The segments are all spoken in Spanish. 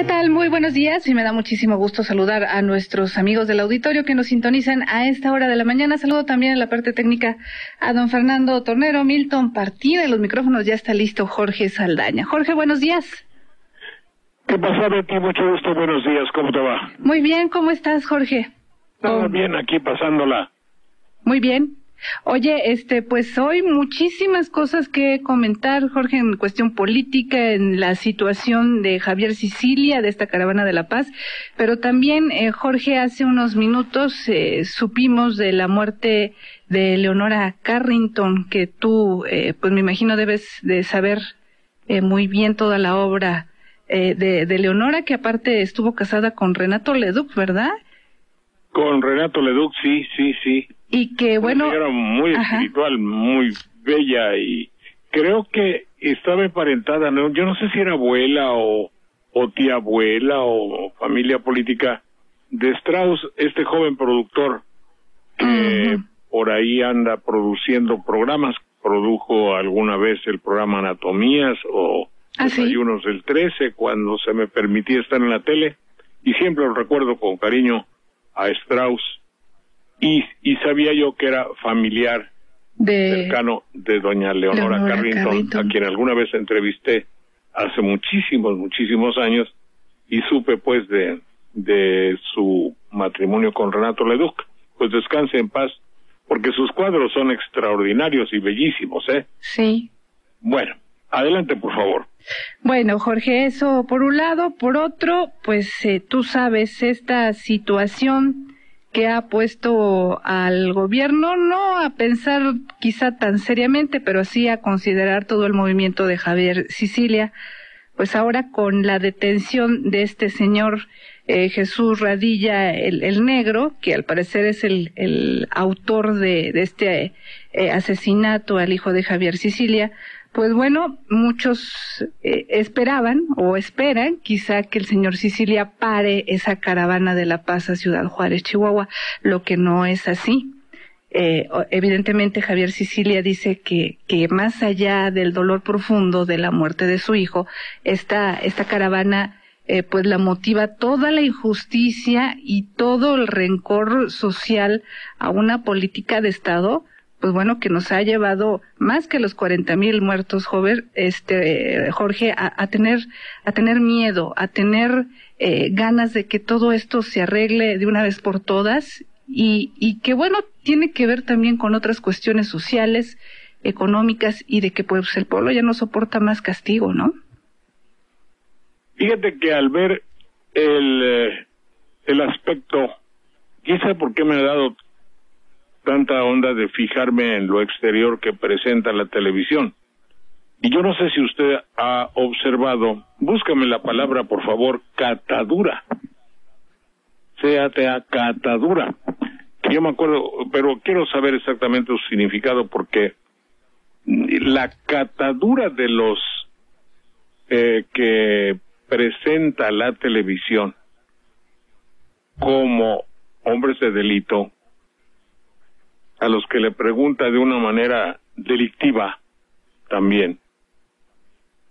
¿Qué tal? Muy buenos días y me da muchísimo gusto saludar a nuestros amigos del auditorio que nos sintonizan a esta hora de la mañana. Saludo también en la parte técnica a don Fernando Tornero, Milton Partida. En los micrófonos ya está listo Jorge Saldaña. Jorge, buenos días. ¿Qué pasa, Betty? Mucho gusto, buenos días, ¿cómo te va? Muy bien, ¿cómo estás, Jorge? Todo bien, aquí pasándola. Muy bien. Oye, pues hoy muchísimas cosas que comentar, Jorge, en cuestión política, en la situación de Javier Sicilia, de esta Caravana de la Paz, pero también, Jorge, hace unos minutos supimos de la muerte de Leonora Carrington, que tú, pues me imagino debes de saber muy bien toda la obra de Leonora, que aparte estuvo casada con Renato Leduc, ¿verdad? Con Renato Leduc, sí. Y que, bueno... Era muy espiritual, muy bella, y creo que estaba emparentada, ¿no? Yo no sé si era abuela o tía abuela o familia política de Strauss, este joven productor que por ahí anda produciendo programas. Produjo alguna vez el programa Anatomías o Desayunos del 13, cuando se me permitía estar en la tele, y siempre lo recuerdo con cariño a Strauss. Y sabía yo que era familiar cercano de doña Leonora Carrington, a quien alguna vez entrevisté hace muchísimos años, y supe pues de su matrimonio con Renato Leduc. Pues descanse en paz, porque sus cuadros son extraordinarios y bellísimos, ¿eh? Sí. Bueno, adelante, por favor. Bueno, Jorge, eso por un lado. Por otro, pues tú sabes, esta situación que ha puesto al gobierno, no a pensar quizá tan seriamente, pero sí a considerar todo el movimiento de Javier Sicilia, pues ahora con la detención de este señor Jesús Radilla el Negro, que al parecer es el autor de este asesinato al hijo de Javier Sicilia. Pues bueno, muchos esperaban o esperan quizá que el señor Sicilia pare esa caravana de la paz a Ciudad Juárez, Chihuahua, lo que no es así. Evidentemente Javier Sicilia dice que más allá del dolor profundo de la muerte de su hijo, esta caravana pues la motiva toda la injusticia y todo el rencor social a una política de Estado, pues bueno, que nos ha llevado más que los 40,000 muertos, Jorge, a tener miedo, a tener ganas de que todo esto se arregle de una vez por todas, y que bueno, tiene que ver también con otras cuestiones sociales, económicas, y de que pues el pueblo ya no soporta más castigo, ¿no? Fíjate que al ver el aspecto, quizá porque me ha dado tanta onda de fijarme en lo exterior que presenta la televisión. Y yo no sé si usted ha observado, búscame la palabra, por favor, catadura. Catadura. Yo me acuerdo, pero quiero saber exactamente su significado, porque la catadura de los que presenta la televisión como hombres de delito, a los que le pregunta de una manera delictiva también,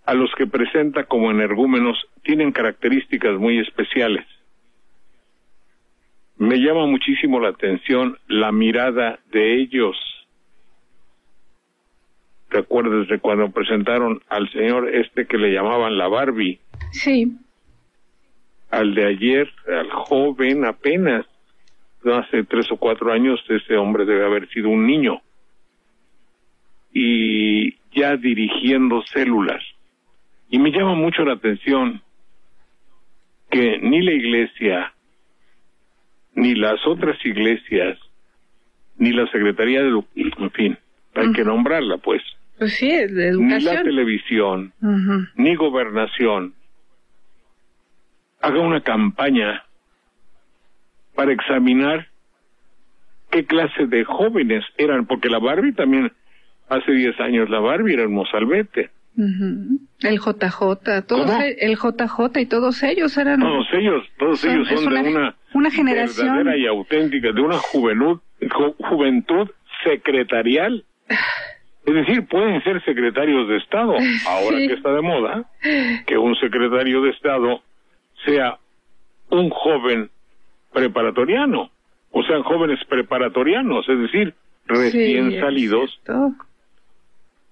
a los que presenta como energúmenos, tienen características muy especiales. Me llama muchísimo la atención la mirada de ellos. ¿Te acuerdas de cuando presentaron al señor que le llamaban la Barbie? Sí. Al de ayer, al joven apenas, hace 3 o 4 años, ese hombre debe haber sido un niño, y ya dirigiendo células. Y me llama mucho la atención que ni la iglesia, ni las otras iglesias, ni la Secretaría de en fin, hay que nombrarla, pues. Pues sí, de educación. Ni la televisión, ni gobernación, haga una campaña para examinar qué clase de jóvenes eran, porque la Barbie también, hace 10 años la Barbie era un mozalbete. El JJ, el JJ y todos ellos eran... Todos ellos son de una generación verdadera y auténtica, de una juventud secretarial. Es decir, pueden ser secretarios de Estado, ahora que está de moda, que un secretario de Estado sea un joven preparatoriano, o sean jóvenes preparatorianos, es decir, recién salidos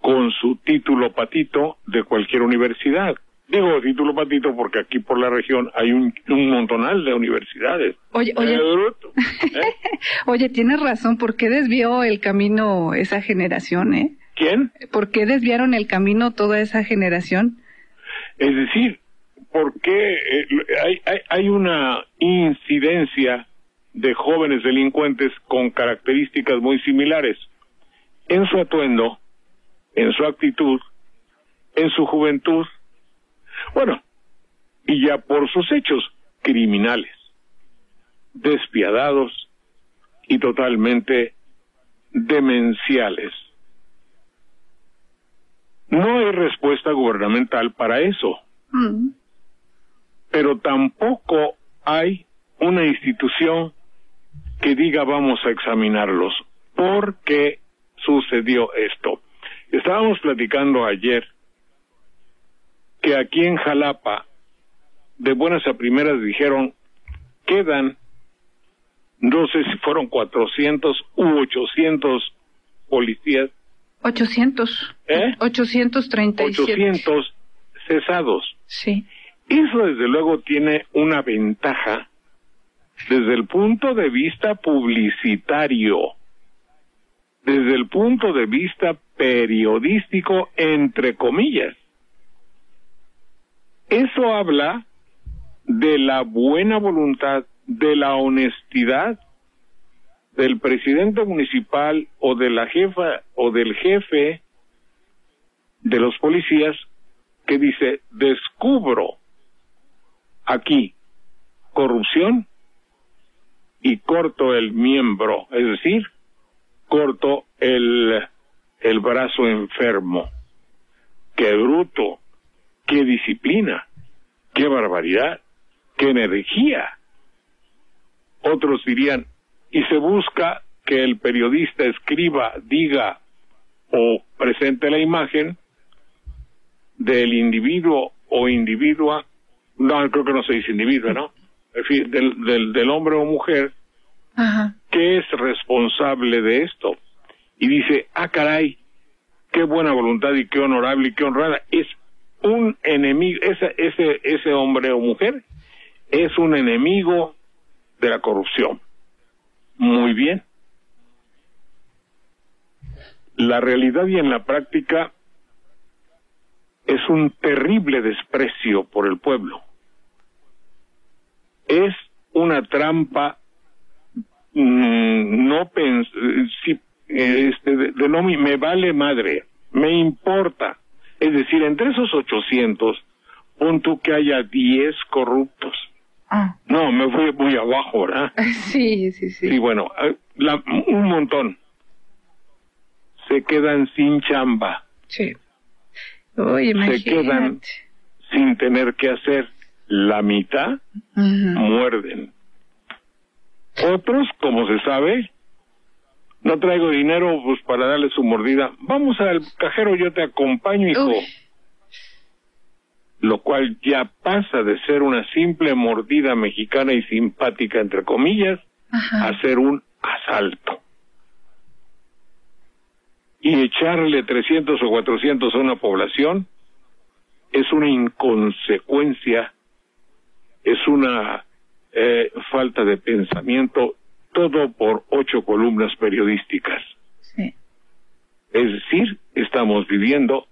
con su título patito de cualquier universidad. Digo título patito porque aquí por la región hay un montonal de universidades. Oye, oye, tienes razón, ¿por qué desvió el camino esa generación, ¿Quién? ¿Por qué desviaron el camino toda esa generación? Es decir, porque hay una incidencia de jóvenes delincuentes con características muy similares en su atuendo, en su actitud, en su juventud, bueno, y ya por sus hechos criminales, despiadados y totalmente demenciales. No hay respuesta gubernamental para eso. Pero tampoco hay una institución que diga vamos a examinarlos. ¿Por qué sucedió esto? Estábamos platicando ayer que aquí en Jalapa, de buenas a primeras dijeron, quedan, no sé si fueron 400 u 800 policías. 800. 837. 800 cesados. Sí. Eso desde luego tiene una ventaja desde el punto de vista publicitario, desde el punto de vista periodístico, entre comillas. Eso habla de la buena voluntad, de la honestidad del presidente municipal o de la jefa o del jefe de los policías que dice, descubro aquí corrupción y corto el miembro, es decir, corto el brazo enfermo. ¡Qué bruto! ¡Qué disciplina! ¡Qué barbaridad! ¡Qué energía! Otros dirían, y se busca que el periodista escriba, diga o presente la imagen del individuo o individua, no, creo que no se dice individuo, ¿no? En fin, del hombre o mujer, ajá, que es responsable de esto. Y dice, caray, qué buena voluntad y qué honorable y qué honrada. Es un enemigo, ese hombre o mujer es un enemigo de la corrupción. Muy bien. La realidad y en la práctica es un terrible desprecio por el pueblo. Es una trampa no me vale madre, me importa. Es decir, entre esos 800, pon tú que haya 10 corruptos. No, me fui muy abajo, ¿verdad? Sí. Sí, bueno, un montón se quedan sin chamba. Sí. Oye, se quedan sin tener que hacer. La mitad muerden. Otros, como se sabe, no traigo dinero pues para darle su mordida. Vamos al cajero, yo te acompaño, hijo. Uy. Lo cual ya pasa de ser una simple mordida mexicana y simpática, entre comillas, a ser un asalto. Y echarle 300 o 400 a una población es una inconsecuencia, es una falta de pensamiento, todo por 8 columnas periodísticas. Sí. Es decir, estamos viviendo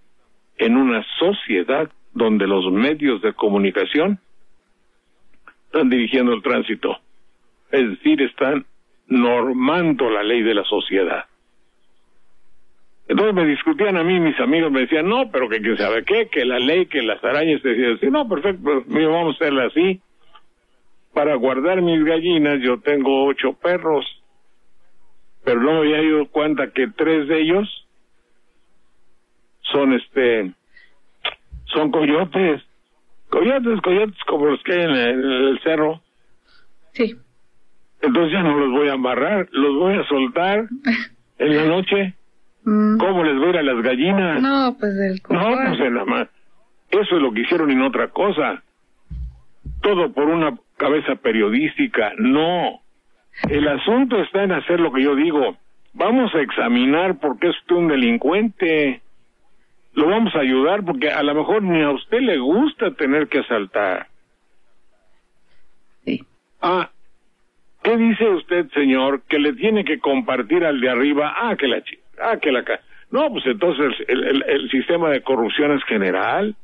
en una sociedad donde los medios de comunicación están dirigiendo el tránsito. Es decir, están normando la ley de la sociedad. Entonces me discutían a mí, mis amigos me decían, no, pero que sabe qué, que la ley, que las arañas, decían, sí, no, perfecto, vamos a hacerla así. Para guardar mis gallinas yo tengo 8 perros, pero no me había dado cuenta que 3 de ellos son coyotes como los que hay en el cerro. Sí. Entonces ya no los voy a amarrar, los voy a soltar en la noche. ¿Cómo les voy a ir a las gallinas? No, pues del No, pues nada más. Eso es lo que hicieron y no otra cosa. todo por una cabeza periodística. No. El asunto está en hacer lo que yo digo. Vamos a examinar por qué es usted un delincuente. Lo vamos a ayudar porque a lo mejor ni a usted le gusta tener que asaltar. Sí. ¿Qué dice usted, señor? Que le tiene que compartir al de arriba. No, pues entonces el sistema de corrupción es general.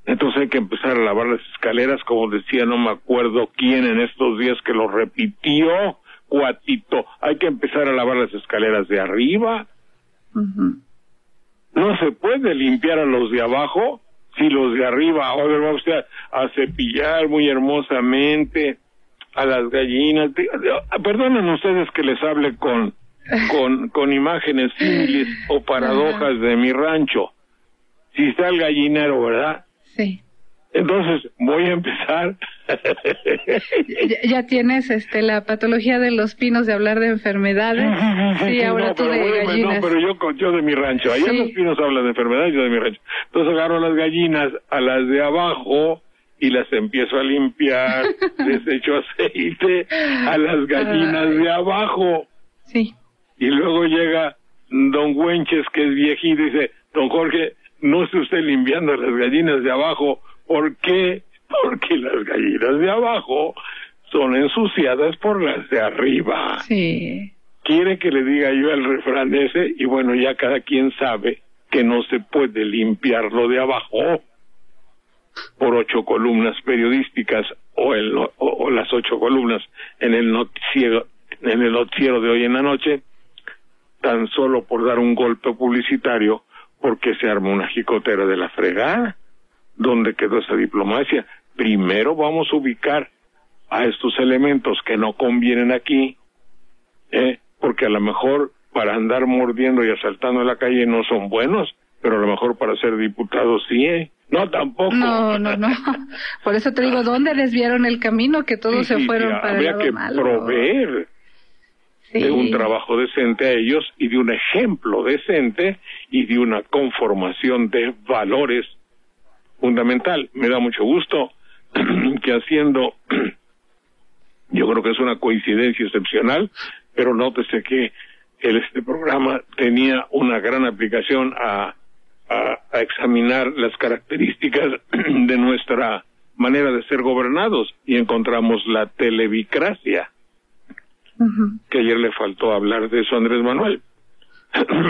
Entonces hay que empezar a lavar las escaleras, como decía, no me acuerdo quién en estos días que lo repitió, Cuatito. Hay que empezar a lavar las escaleras de arriba. Uh-huh. No se puede limpiar a los de abajo si los de arriba, va usted a cepillar muy hermosamente a las gallinas. Perdonen ustedes que les hable con imágenes símiles o paradojas de mi rancho. Si está el gallinero, ¿verdad? Sí. Entonces voy a empezar. ya tienes la patología de los pinos de hablar de enfermedades. Sí, ahora no, tú de gallinas. No, pero yo de mi rancho. Allá los pinos hablan de enfermedades, yo de mi rancho. Entonces agarro las gallinas, a las de abajo, y las empiezo a limpiar, les echo aceite a las gallinas de abajo. Sí. Y luego llega don Güenches, que es viejito, y dice, don Jorge, no esté usted limpiando las gallinas de abajo. ¿Por qué? Porque las gallinas de abajo son ensuciadas por las de arriba. Sí. Quiere que le diga yo el refrán ese, y bueno, ya cada quien sabe que no se puede limpiar lo de abajo por 8 columnas periodísticas o las 8 columnas en el noticiero de hoy en la noche, tan solo por dar un golpe publicitario, porque se arma una jicotera de la fregada. ¿Dónde quedó esa diplomacia? Primero vamos a ubicar a estos elementos que no convienen aquí, porque a lo mejor para andar mordiendo y asaltando en la calle no son buenos, pero a lo mejor para ser diputados sí, No, tampoco. No. Por eso te digo, ¿dónde desviaron el camino? Que todos se fueron para el lado malo. Habría que proveer de un trabajo decente a ellos y de un ejemplo decente y de una conformación de valores fundamental. Me da mucho gusto que haciendo, yo creo que es una coincidencia excepcional, pero nótese que este programa tenía una gran aplicación a examinar las características de nuestra manera de ser gobernados, y encontramos la televicracia, que ayer le faltó hablar de eso a Andrés Manuel.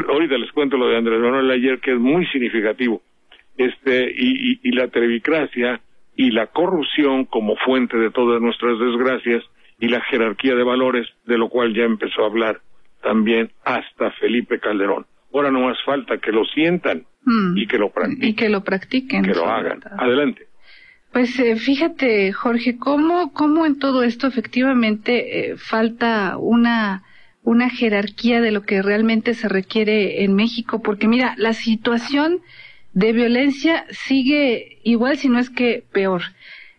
Ahorita les cuento lo de Andrés Manuel ayer, que es muy significativo. Y la televicracia y la corrupción como fuente de todas nuestras desgracias, y la jerarquía de valores, de lo cual ya empezó a hablar también hasta Felipe Calderón. Ahora no más falta que lo sientan y que lo practiquen. Y que lo practiquen. Que lo hagan. Adelante. Pues fíjate, Jorge, cómo en todo esto efectivamente falta una jerarquía de lo que realmente se requiere en México, porque mira, la situación de violencia sigue igual, si no es que peor.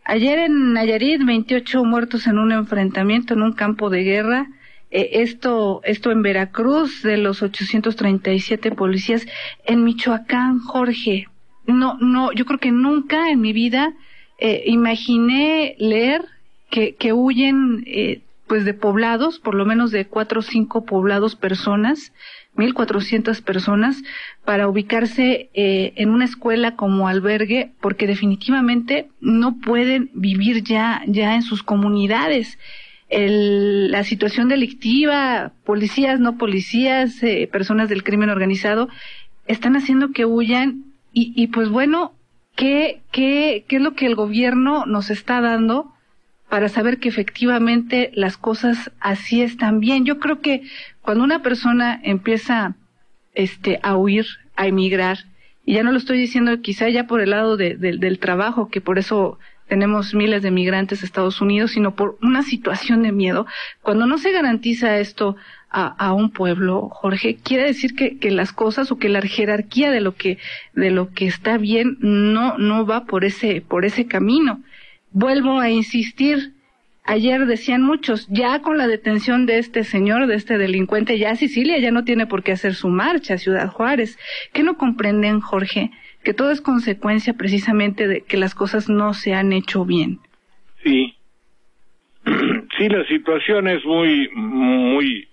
Ayer en Nayarit, 28 muertos en un enfrentamiento en un campo de guerra. Esto en Veracruz, de los 837 policías. En Michoacán, Jorge, no, yo creo que nunca en mi vida imaginé leer que huyen pues de poblados, por lo menos de 4 o 5 poblados personas, 1,400 personas, para ubicarse en una escuela como albergue, porque definitivamente no pueden vivir ya en sus comunidades. La situación delictiva, policías, no policías, personas del crimen organizado, están haciendo que huyan, y pues bueno, ¿qué es lo que el gobierno nos está dando para saber que efectivamente las cosas así están bien? Yo creo que cuando una persona empieza a huir, a emigrar, y ya no lo estoy diciendo quizá ya por el lado del trabajo, que por eso tenemos miles de migrantes a Estados Unidos, sino por una situación de miedo. Cuando no se garantiza esto a un pueblo, Jorge, quiere decir que las cosas, o que la jerarquía de lo que está bien no va por ese camino. Vuelvo a insistir, ayer decían muchos, ya con la detención de este señor, de este delincuente, ya Sicilia ya no tiene por qué hacer su marcha a Ciudad Juárez. ¿Qué no comprenden, Jorge? que todo es consecuencia precisamente de que las cosas no se han hecho bien. Sí, sí, la situación es muy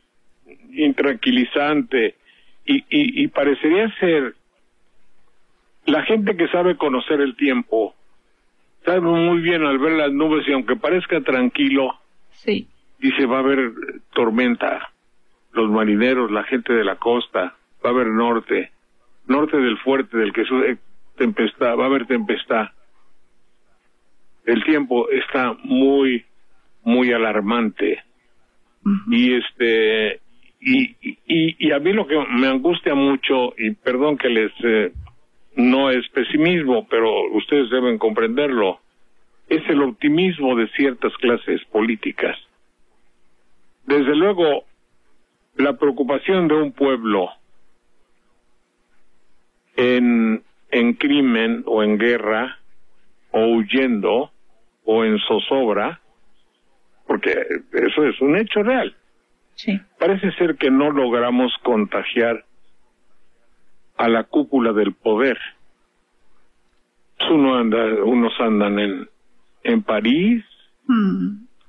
intranquilizante y parecería ser, la gente que sabe conocer el tiempo, sabe muy bien al ver las nubes y aunque parezca tranquilo, sí, dice va a haber tormenta, los marineros, la gente de la costa, va a haber norte del fuerte, del que sube tempestad, va a haber tempestad. El tiempo está muy alarmante. Uh-huh. Y a mí lo que me angustia mucho, y perdón que les no es pesimismo, pero ustedes deben comprenderlo, es el optimismo de ciertas clases políticas. Desde luego, la preocupación de un pueblo en crimen o en guerra o huyendo o en zozobra, porque eso es un hecho real. Sí. Parece ser que no logramos contagiar a la cúpula del poder. Unos andan en París,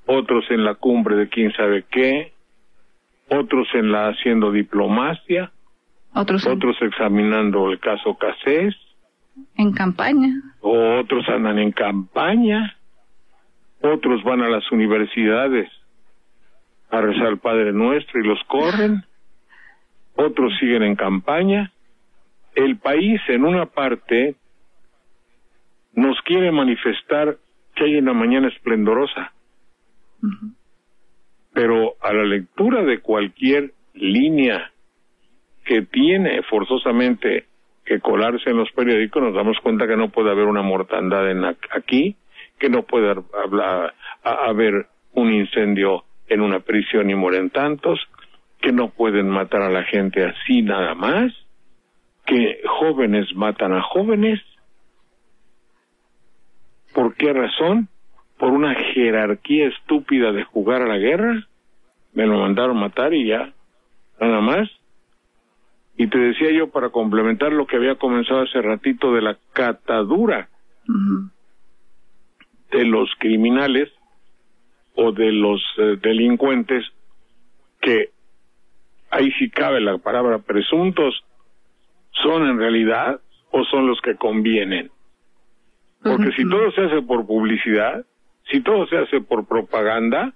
otros en la cumbre de quién sabe qué, otros haciendo diplomacia, otros examinando el caso Cassés, en campaña, o otros andan en campaña, otros van a las universidades a rezar al Padre Nuestro y los corren, otros siguen en campaña. El país en una parte nos quiere manifestar que hay una mañana esplendorosa, uh-huh, pero a la lectura de cualquier línea que tiene forzosamente que colarse en los periódicos, nos damos cuenta que no puede haber una mortandad aquí, que no puede haber un incendio en una prisión y mueren tantos, que no pueden matar a la gente así nada más, que jóvenes matan a jóvenes. ¿Por qué razón? Por una jerarquía estúpida de jugar a la guerra. Me lo mandaron matar y ya, nada más. Y te decía yo, para complementar lo que había comenzado hace ratito de la catadura, uh-huh, de los criminales o de los delincuentes, que ahí sí cabe la palabra presuntos, son en realidad o son los que convienen. Porque uh-huh, si todo se hace por publicidad, si todo se hace por propaganda,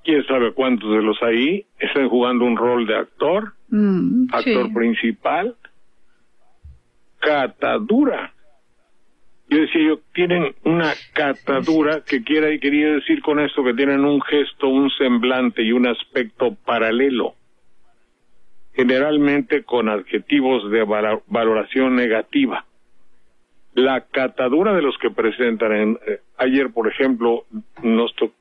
quién sabe cuántos de los ahí están jugando un rol de actor, actor sí, principal. Catadura. Yo decía, tienen una catadura que quería decir con esto que tienen un gesto, un semblante y un aspecto paralelo, generalmente con adjetivos de valoración negativa. La catadura de los que presentan ayer, por ejemplo,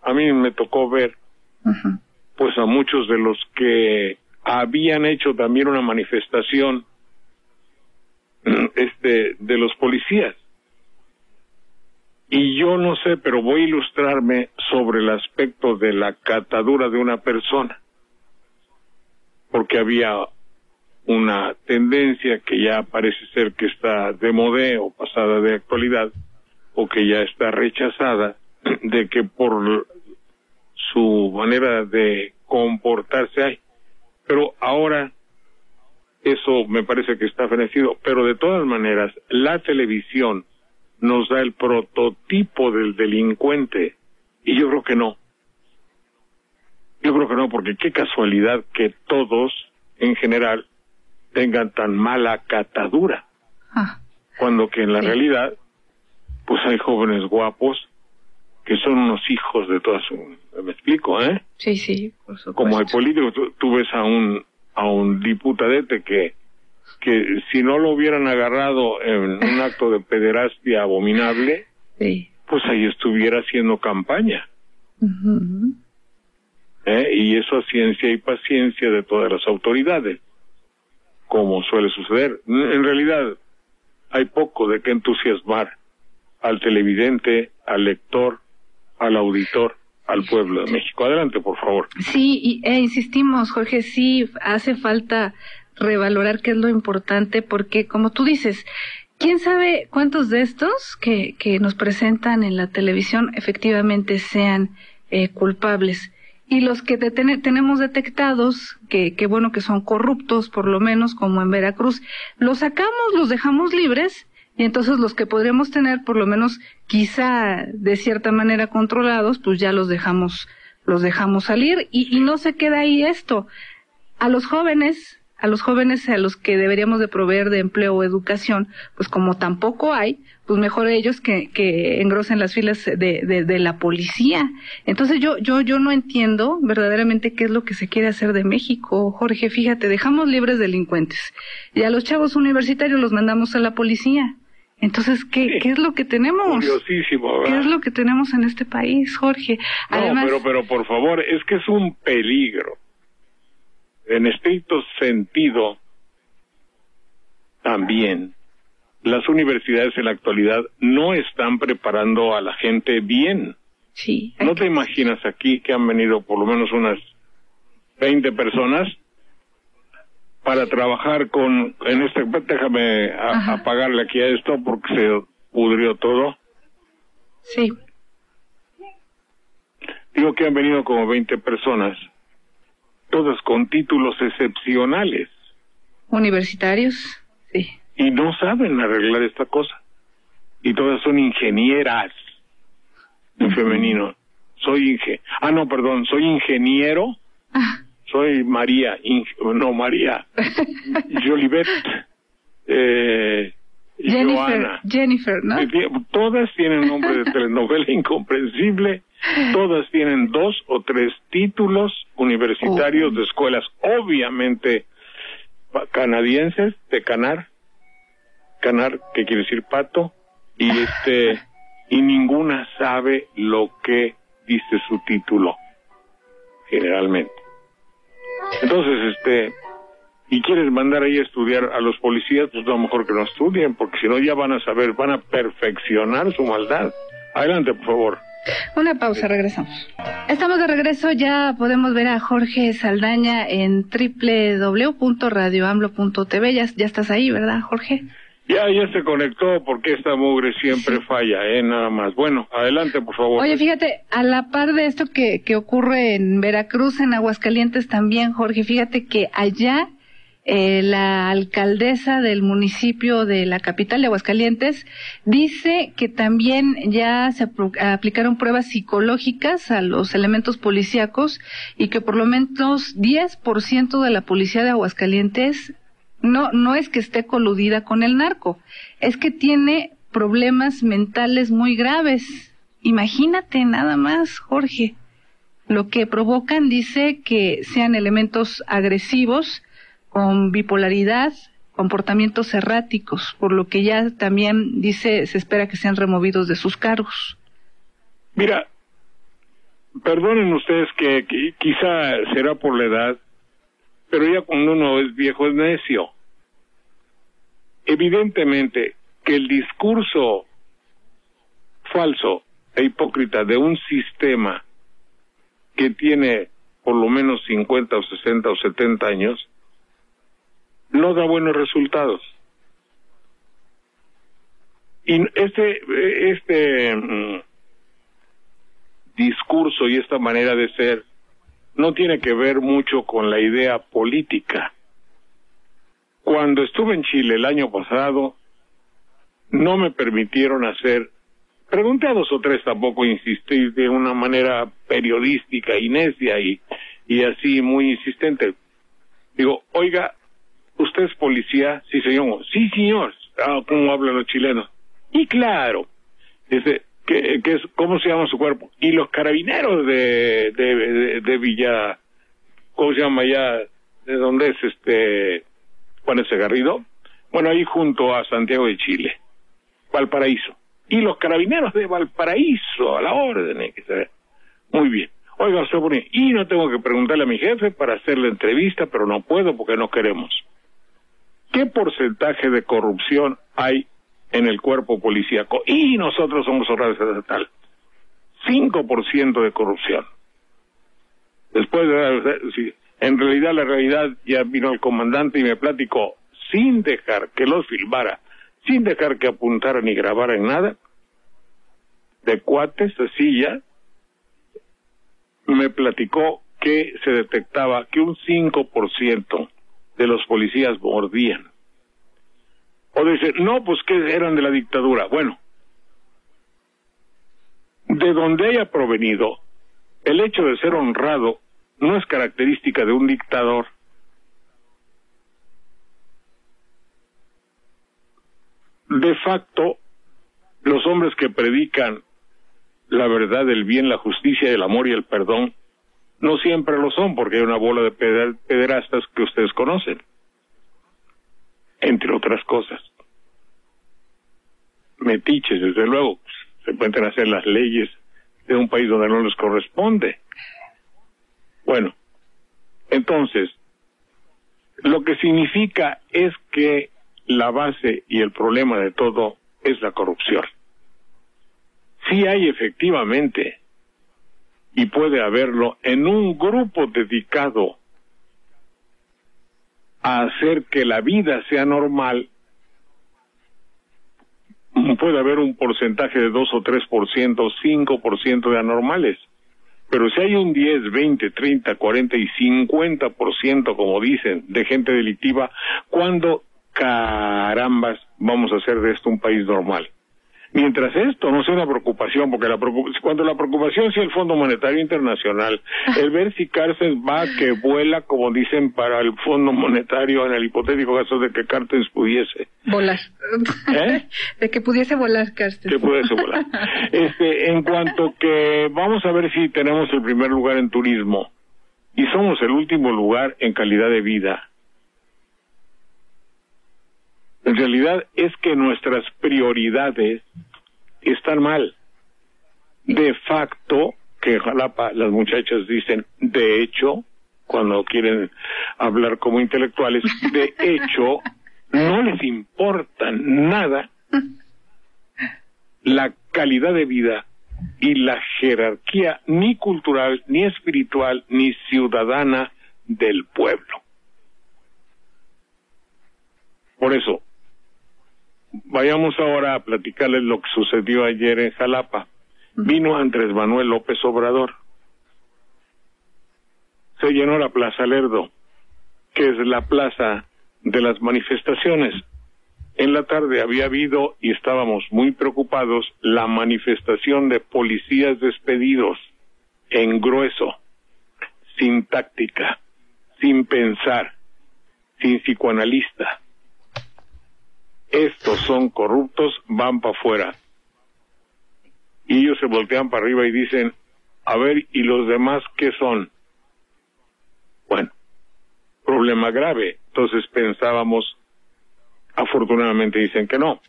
a mí me tocó ver, uh-huh, pues a muchos de los que habían hecho también una manifestación de los policías. Y yo no sé, pero voy a ilustrarme sobre el aspecto de la catadura de una persona, porque había una tendencia que ya parece ser que está de moda o pasada de actualidad, o que ya está rechazada, de que por su manera de comportarse hay. Pero ahora eso me parece que está fenecido. Pero de todas maneras, la televisión nos da el prototipo del delincuente, y yo creo que no. Yo creo que no, porque qué casualidad que todos, en general, tengan tan mala catadura, cuando que en la realidad, pues hay jóvenes guapos que son unos hijos de todas su... ¿Me explico, eh? Sí, sí, por supuesto. Como hay políticos, tú ves a un diputadete que si no lo hubieran agarrado en un acto de pederastia abominable, sí, pues ahí estuviera haciendo campaña. Uh-huh. Y eso a ciencia y paciencia de todas las autoridades, como suele suceder. En realidad hay poco de qué entusiasmar al televidente, al lector, al auditor, al pueblo de México. Adelante, por favor. Sí, insistimos, Jorge, sí hace falta revalorar qué es lo importante, porque como tú dices, ¿Quién sabe cuántos de estos que nos presentan en la televisión efectivamente sean culpables? Y los que tenemos detectados, que bueno, que son corruptos, por lo menos, como en Veracruz, los sacamos, los dejamos libres, y entonces los que podríamos tener, por lo menos, quizá de cierta manera controlados, pues ya los dejamos salir, y no se queda ahí esto. A los jóvenes a los que deberíamos de proveer de empleo o educación, pues como tampoco hay, pues mejor ellos que engrosen las filas de la policía. Entonces yo no entiendo verdaderamente qué es lo que se quiere hacer de México, Jorge. Fíjate, dejamos libres delincuentes y a los chavos universitarios los mandamos a la policía. Entonces, ¿qué es lo que tenemos? Curiosísimo, ¿verdad? ¿Qué es lo que tenemos en este país, Jorge? Además, no, pero por favor, es que es un peligro. En estricto sentido, también, las universidades en la actualidad no están preparando a la gente bien. Sí. ¿No te imaginas aquí que han venido por lo menos unas 20 personas para trabajar déjame apagarle aquí a esto porque se pudrió todo? Sí. Digo que han venido como 20 personas, todas con títulos excepcionales. Universitarios, sí. Y no saben arreglar esta cosa. Y todas son ingenieras, en femenino. Soy ingeniero. Soy María, Jolivet, Jennifer, ¿no? Todas tienen nombre de telenovela incomprensible, todas tienen 2 o 3 títulos universitarios de escuelas, obviamente canadienses, de canar, que quiere decir pato, y y ninguna sabe lo que dice su título, generalmente. Entonces, y quieres mandar ahí a estudiar a los policías, pues no, mejor que no estudien, porque si no ya van a perfeccionar su maldad. Adelante, por favor. Una pausa, regresamos. Estamos de regreso, ya podemos ver a Jorge Saldaña en www.radioamblo.tv. Ya estás ahí, ¿verdad, Jorge? Ya se conectó porque esta mugre siempre falla, nada más. Bueno, adelante, por favor. Oye, fíjate, a la par de esto que ocurre en Veracruz, en Aguascalientes también, Jorge, fíjate que allá la alcaldesa del municipio de la capital de Aguascalientes dice que también ya se aplicaron pruebas psicológicas a los elementos policíacos y que por lo menos 10% de la policía de Aguascalientes no es que esté coludida con el narco, es que tiene problemas mentales muy graves. Imagínate nada más, Jorge, lo que provocan, dice, que sean elementos agresivos, con bipolaridad, comportamientos erráticos, por lo que ya también, dice, se espera que sean removidos de sus cargos. Mira, perdonen ustedes que quizá será por la edad, pero ya cuando uno es viejo es necio. Evidentemente que el discurso falso e hipócrita de un sistema que tiene por lo menos 50 o 60 o 70 años no da buenos resultados. Y este discurso y esta manera de ser no tiene que ver mucho con la idea política. Cuando estuve en Chile el año pasado, no me permitieron pregunté a 2 o 3, tampoco insistí de una manera periodística y necia y así muy insistente. Digo, oiga, ¿usted es policía? Sí, señor. Sí, señor. ¿Cómo hablan los chilenos? Y claro, dice, ¿cómo se llama su cuerpo? Y los carabineros de Villa, ¿cómo se llama allá? ¿De dónde es Juan S. Garrido? Bueno, ahí junto a Santiago de Chile, Valparaíso. Y los carabineros de Valparaíso, a la orden, que se ve. Muy bien. Oiga, usted pone, y no tengo que preguntarle a mi jefe para hacer la entrevista, pero no puedo porque no queremos. ¿Qué porcentaje de corrupción hay en el cuerpo policíaco? Y nosotros somos organismo estatal. 5% de corrupción. Después en realidad, ya vino el comandante y me platicó, sin dejar que los filmara, sin dejar que apuntara ni grabara en nada, de cuates, así ya, me platicó que se detectaba que un 5% de los policías mordían. O dice, no, pues que eran de la dictadura. Bueno, de donde haya provenido, el hecho de ser honrado no es característica de un dictador. De facto, los hombres que predican la verdad, el bien, la justicia, el amor y el perdón, no siempre lo son, porque hay una bola de pederastas que ustedes conocen, entre otras cosas. Metiches, desde luego, se pueden hacer las leyes de un país donde no les corresponde. Bueno, entonces, lo que significa es que la base y el problema de todo es la corrupción. Sí hay efectivamente, y puede haberlo, en un grupo dedicado a hacer que la vida sea normal, puede haber un porcentaje de 2 o 3%, 5% de anormales. Pero si hay un 10, 20, 30, 40 y 50%, como dicen, de gente delictiva, ¿cuándo carambas vamos a hacer de esto un país normal? Mientras esto no sea una preocupación, porque cuando la preocupación sea el Fondo Monetario Internacional, el ver si Cárcel va que vuela, como dicen para el Fondo Monetario, en el hipotético caso de que Cárcel pudiese volar, de que pudiese volar Cárcel. Que pudiese volar. En cuanto que vamos a ver si tenemos el primer lugar en turismo y somos el último lugar en calidad de vida. En realidad es que nuestras prioridades están mal. De facto, que en Jalapa las muchachas dicen, de hecho, cuando quieren hablar como intelectuales, de hecho, no les importa nada la calidad de vida y la jerarquía ni cultural, ni espiritual, ni ciudadana del pueblo. Por eso, vayamos ahora a platicarles lo que sucedió ayer en Jalapa. Vino Andrés Manuel López Obrador. Se llenó la Plaza Lerdo, que es la plaza de las manifestaciones. En la tarde había habido, y estábamos muy preocupados, la manifestación de policías despedidos en grueso, sin táctica, sin pensar, sin psicoanalista. Estos son corruptos, van para afuera. Y ellos se voltean para arriba y dicen, a ver, ¿y los demás qué son? Bueno, problema grave. Entonces pensábamos, afortunadamente dicen que no,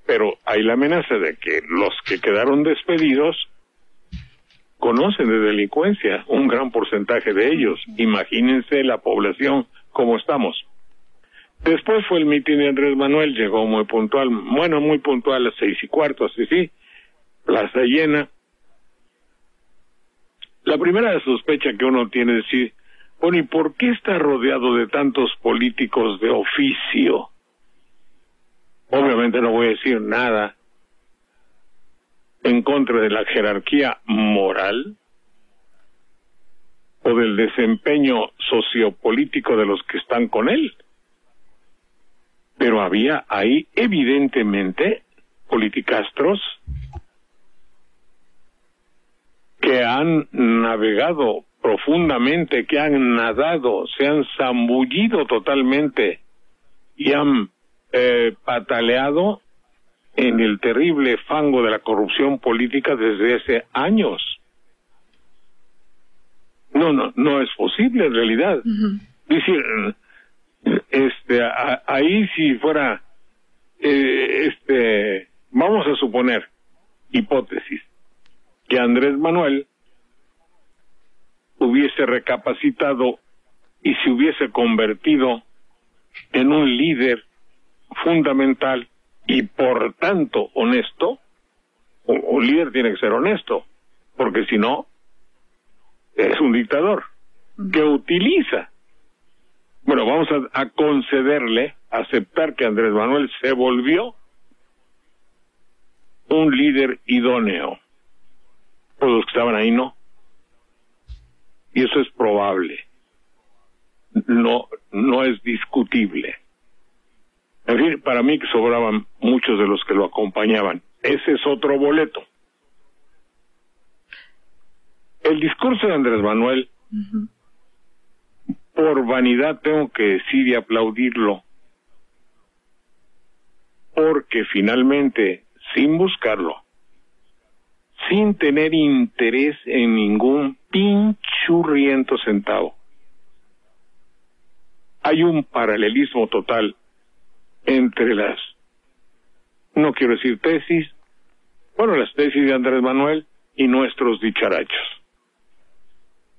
pero hay la amenaza de que los que quedaron despedidos conocen de delincuencia, un gran porcentaje de ellos. Imagínense la población como estamos. Después fue el mitin de Andrés Manuel, llegó muy puntual, muy puntual a las 6:15, así sí, plaza llena. La primera sospecha que uno tiene es decir, bueno, ¿y por qué está rodeado de tantos políticos de oficio? Obviamente no voy a decir nada en contra de la jerarquía moral o del desempeño sociopolítico de los que están con él. Pero había ahí evidentemente politicastros que han navegado profundamente, que han nadado, se han zambullido totalmente y han pataleado en el terrible fango de la corrupción política desde hace años. No es posible en realidad. Es decir, ahí si fuera, vamos a suponer, hipótesis, que Andrés Manuel hubiese recapacitado y se hubiese convertido en un líder fundamental y por tanto honesto. Un líder tiene que ser honesto, porque si no, es un dictador que utiliza. Bueno, vamos a concederle, aceptar que Andrés Manuel se volvió un líder idóneo. Pues los que estaban ahí no. Y eso es probable. No es discutible. En fin, para mí que sobraban muchos de los que lo acompañaban. Ese es otro boleto. El discurso de Andrés Manuel, por vanidad tengo que decir y aplaudirlo, porque finalmente, sin buscarlo, sin tener interés en ningún pinchurriento centavo, hay un paralelismo total entre las, no quiero decir tesis, las tesis de Andrés Manuel y nuestros dicharachos.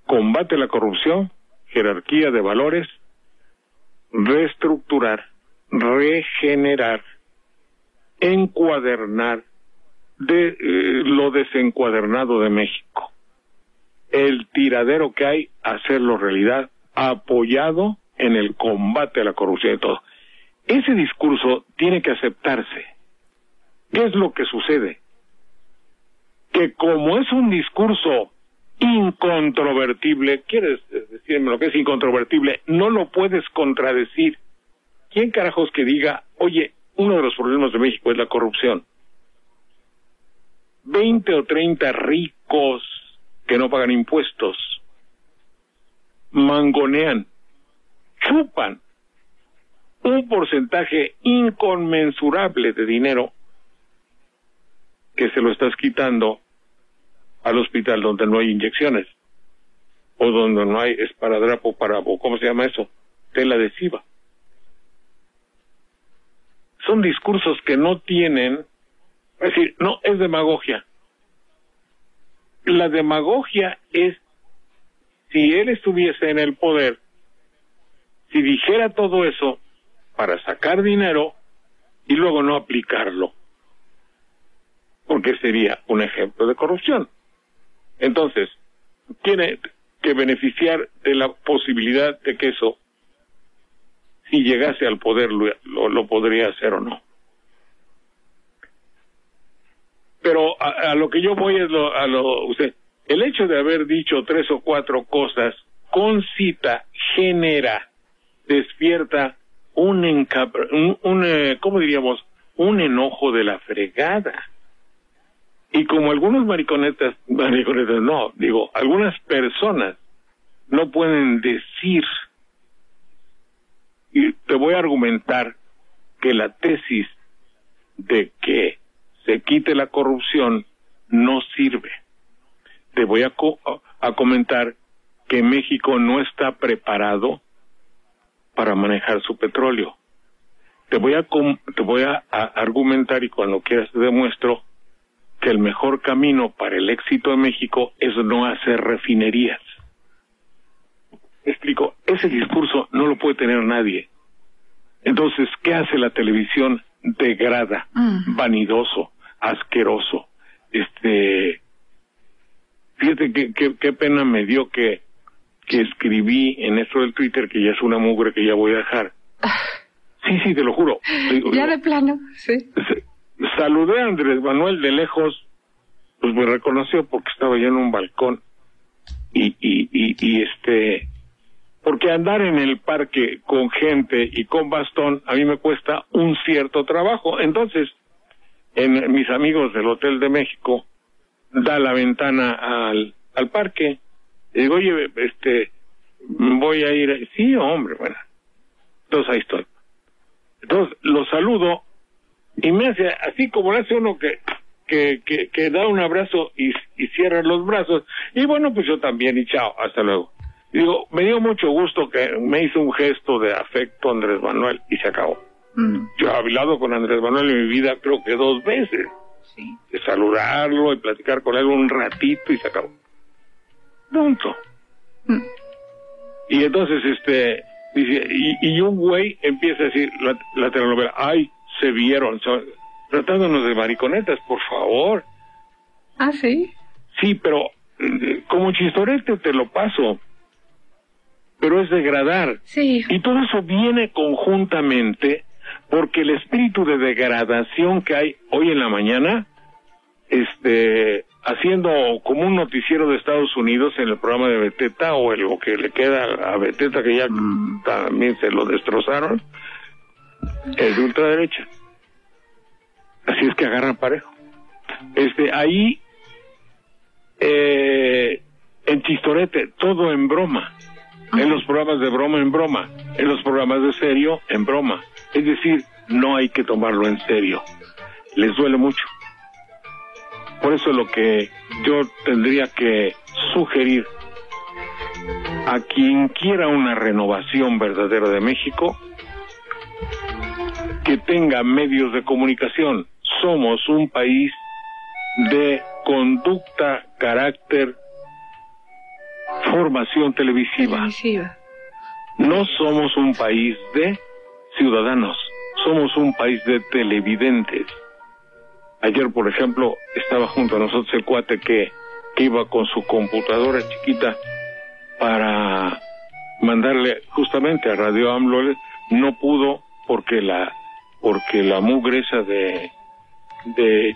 Combate a la corrupción, jerarquía de valores, reestructurar, regenerar, encuadernar lo desencuadernado de México. El tiradero que hay, hacerlo realidad, apoyado en el combate a la corrupción y todo. Ese discurso tiene que aceptarse. ¿Qué es lo que sucede? Que como es un discurso incontrovertible, ¿quieres decirme lo que es incontrovertible? No lo puedes contradecir. ¿Quién carajos que diga, oye, uno de los problemas de México es la corrupción? 20 o 30 ricos que no pagan impuestos, mangonean, chupan un porcentaje inconmensurable de dinero que se lo estás quitando al hospital donde no hay inyecciones, o donde no hay esparadrapo para, ¿cómo se llama eso? Tela adhesiva. Son discursos que no tienen, es decir, no, es demagogia. La demagogia es, si él estuviese en el poder, si dijera todo eso para sacar dinero y luego no aplicarlo, porque sería un ejemplo de corrupción. Entonces, tiene que beneficiar de la posibilidad de que eso, si llegase al poder, lo podría hacer o no. Pero a lo que yo voy es el hecho de haber dicho 3 o 4 cosas concita, genera, despierta ¿cómo diríamos? Un enojo de la fregada. Y como algunos algunas personas no pueden decir, y te voy a argumentar que la tesis de que se quite la corrupción no sirve. Te voy a comentar que México no está preparado para manejar su petróleo. Te voy a argumentar, y cuando quieras te demuestro, que el mejor camino para el éxito de México es no hacer refinerías. Explico, ese discurso no lo puede tener nadie. Entonces, ¿qué hace la televisión? Degrada, vanidoso, asqueroso. Fíjate qué pena me dio que escribí en esto del Twitter, que ya es una mugre que ya voy a dejar. Sí, te lo juro. Ya de plano, sí. Saludé a Andrés Manuel de lejos, pues me reconoció porque estaba yo en un balcón porque andar en el parque con gente y con bastón a mí me cuesta un cierto trabajo. Entonces, mis amigos del Hotel de México da la ventana al parque y digo, oye, voy a ir. Sí, hombre, bueno. Entonces ahí estoy. Entonces lo saludo y me hace así como le hace uno que da un abrazo y cierra los brazos, y bueno, pues yo también, y chao, hasta luego. Y digo, me dio mucho gusto que me hizo un gesto de afecto Andrés Manuel, y se acabó. Yo he hablado con Andrés Manuel en mi vida creo que 2 veces, sí, de saludarlo y platicar con él un ratito, y se acabó. Punto. Y entonces dice, y un güey empieza a decir la telenovela, ay, se vieron, tratándonos de mariconetas, por favor. ¿Ah, sí? Sí, pero como chistorete te lo paso, pero es degradar. Sí. Y todo eso viene conjuntamente porque el espíritu de degradación que hay hoy en la mañana haciendo como un noticiero de Estados Unidos en el programa de Beteta, o en lo que le queda a Beteta, que ya también se lo destrozaron, es de ultraderecha. Así es que agarran parejo. Ahí, en Chistorete, todo en broma. En los programas de broma, en broma. En los programas de serio, en broma. Es decir, no hay que tomarlo en serio. Les duele mucho. Por eso lo que yo tendría que sugerir a quien quiera una renovación verdadera de México, que tenga medios de comunicación. Somos un país de conducta, carácter, formación televisiva. No somos un país de ciudadanos, somos un país de televidentes. Ayer, por ejemplo, estaba junto a nosotros el cuate que iba con su computadora chiquita para mandarle justamente a Radio AMLO. No pudo porque la mugre esa de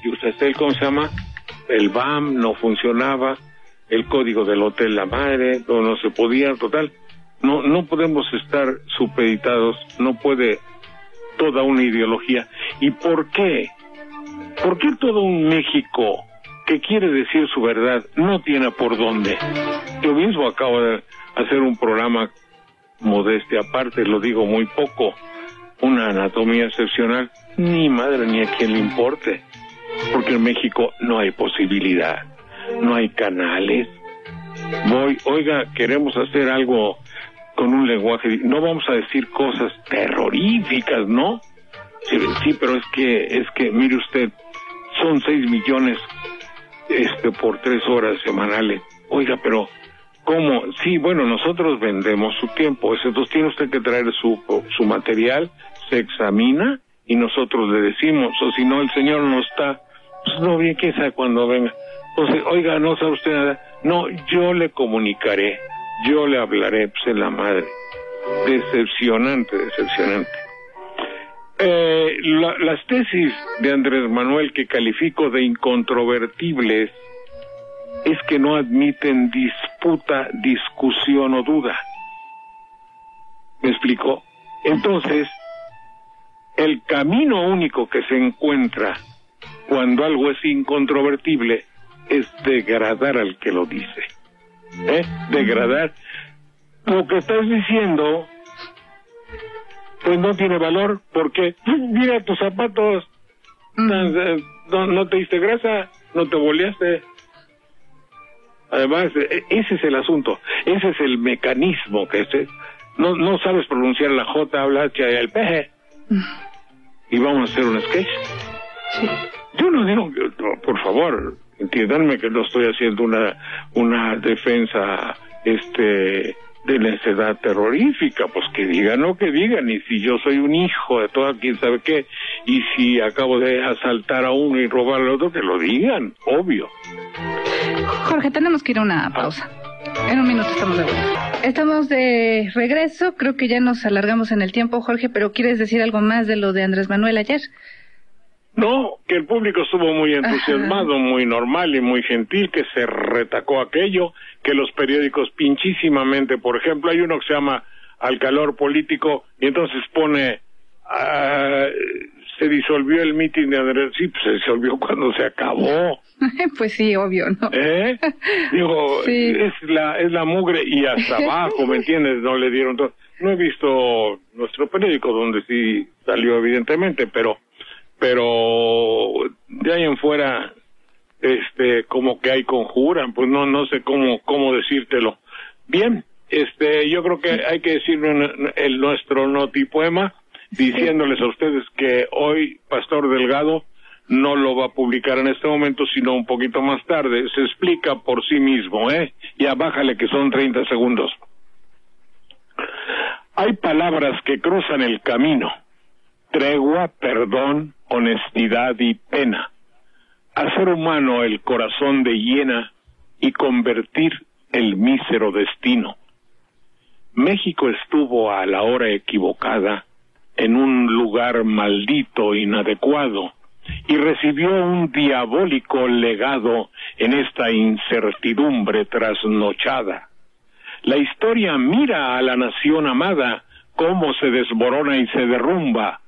Yusacel, ¿cómo se llama? El BAM no funcionaba, el código del hotel La Madre, no se podía, total. No podemos estar supeditados, no puede toda una ideología. ¿Y por qué? ¿Por qué todo un México que quiere decir su verdad no tiene por dónde? Yo mismo acabo de hacer un programa, modestia aparte, lo digo muy poco, una anatomía excepcional, ni madre ni a quien le importe, porque en México no hay posibilidad, no hay canales. Oiga, queremos hacer algo con un lenguaje, no vamos a decir cosas terroríficas, ¿no? Sí, pero es que mire usted, son 6 millones por 3 horas semanales. Oiga, pero ¿cómo? Sí, bueno, nosotros vendemos su tiempo, entonces tiene usted que traer su material, se examina y nosotros le decimos, o si no el señor no está, pues no, bien, quién sabe cuándo venga. Entonces, oiga, no sabe usted nada. No, yo le comunicaré, yo le hablaré, pues en la madre. Decepcionante. Las tesis de Andrés Manuel que califico de incontrovertibles es que no admiten disputa, discusión o duda. ¿Me explico? Entonces, el camino único que se encuentra cuando algo es incontrovertible es degradar al que lo dice. Degradar. Lo que estás diciendo pues no tiene valor, porque mira tus zapatos, no te diste grasa, no te boleaste. Además, ese es el asunto, ese es el mecanismo que no sabes pronunciar la J, habla H y el P, y vamos a hacer un sketch. Sí. Yo no digo que, por favor, entiéndanme que no estoy haciendo una defensa de necedad terrorífica, pues que digan lo que digan, y si yo soy un hijo de toda quién sabe qué, y si acabo de asaltar a uno y robar al otro, que lo digan, obvio. Jorge, tenemos que ir a una pausa. En un minuto estamos de vuelta. Estamos de regreso, creo que ya nos alargamos en el tiempo, Jorge, pero ¿quieres decir algo más de lo de Andrés Manuel ayer? No, que el público estuvo muy entusiasmado, muy normal y muy gentil, que se retacó aquello, que los periódicos pinchísimamente, por ejemplo, hay uno que se llama Al Calor Político, y entonces pone, se disolvió el mitin de Andrés, sí, pues se disolvió cuando se acabó. Pues sí, obvio, ¿no? Digo, sí. es la mugre, y hasta abajo, ¿me entiendes? No le dieron todo. No he visto nuestro periódico, donde sí salió evidentemente, pero de ahí en fuera, como que hay conjuran, pues no sé cómo decírtelo. Bien, yo creo que hay que decir nuestro notipoema, diciéndoles a ustedes que hoy Pastor Delgado no lo va a publicar en este momento, sino un poquito más tarde. Se explica por sí mismo, Ya bájale que son 30 segundos. Hay palabras que cruzan el camino: tregua, perdón, honestidad y pena. Hacer humano el corazón de hiena y convertir el mísero destino. México estuvo a la hora equivocada, en un lugar maldito, inadecuado, y recibió un diabólico legado en esta incertidumbre trasnochada. La historia mira a la nación amada cómo se desmorona y se derrumba,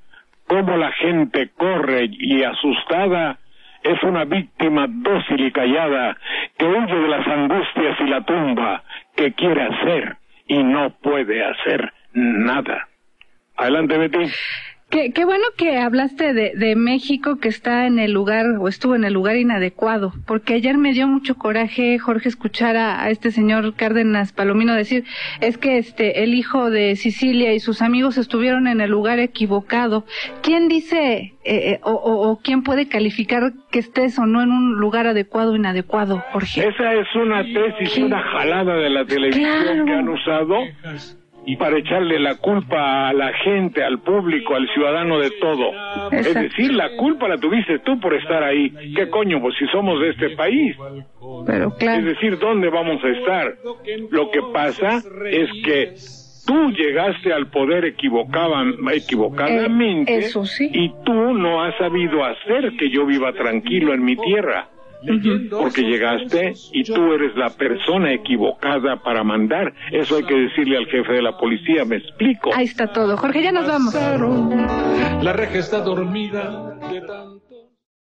cómo la gente corre y asustada es una víctima dócil y callada que huye de las angustias y la tumba, que quiere hacer y no puede hacer nada. Adelante, Betty. Qué bueno que hablaste de México, que está en el lugar, o estuvo en el lugar inadecuado, porque ayer me dio mucho coraje, Jorge, escuchar a este señor Cárdenas Palomino decir, es que el hijo de Sicilia y sus amigos estuvieron en el lugar equivocado. ¿Quién dice, o quién puede calificar que estés o no en un lugar adecuado o inadecuado, Jorge? Esa es una tesis, una jalada de la televisión que han usado y para echarle la culpa a la gente, al público, al ciudadano de todo. Exacto. Es decir, la culpa la tuviste tú por estar ahí. ¿Qué coño? Pues si somos de este país. Pero claro. Es decir, ¿dónde vamos a estar? Lo que pasa es que tú llegaste al poder equivocadamente, eso sí. Y tú no has sabido hacer que yo viva tranquilo en mi tierra. Porque llegaste y tú eres la persona equivocada para mandar. Eso hay que decirle al jefe de la policía, ¿me explico? Ahí está todo. Jorge, ya nos vamos. La reja está dormida.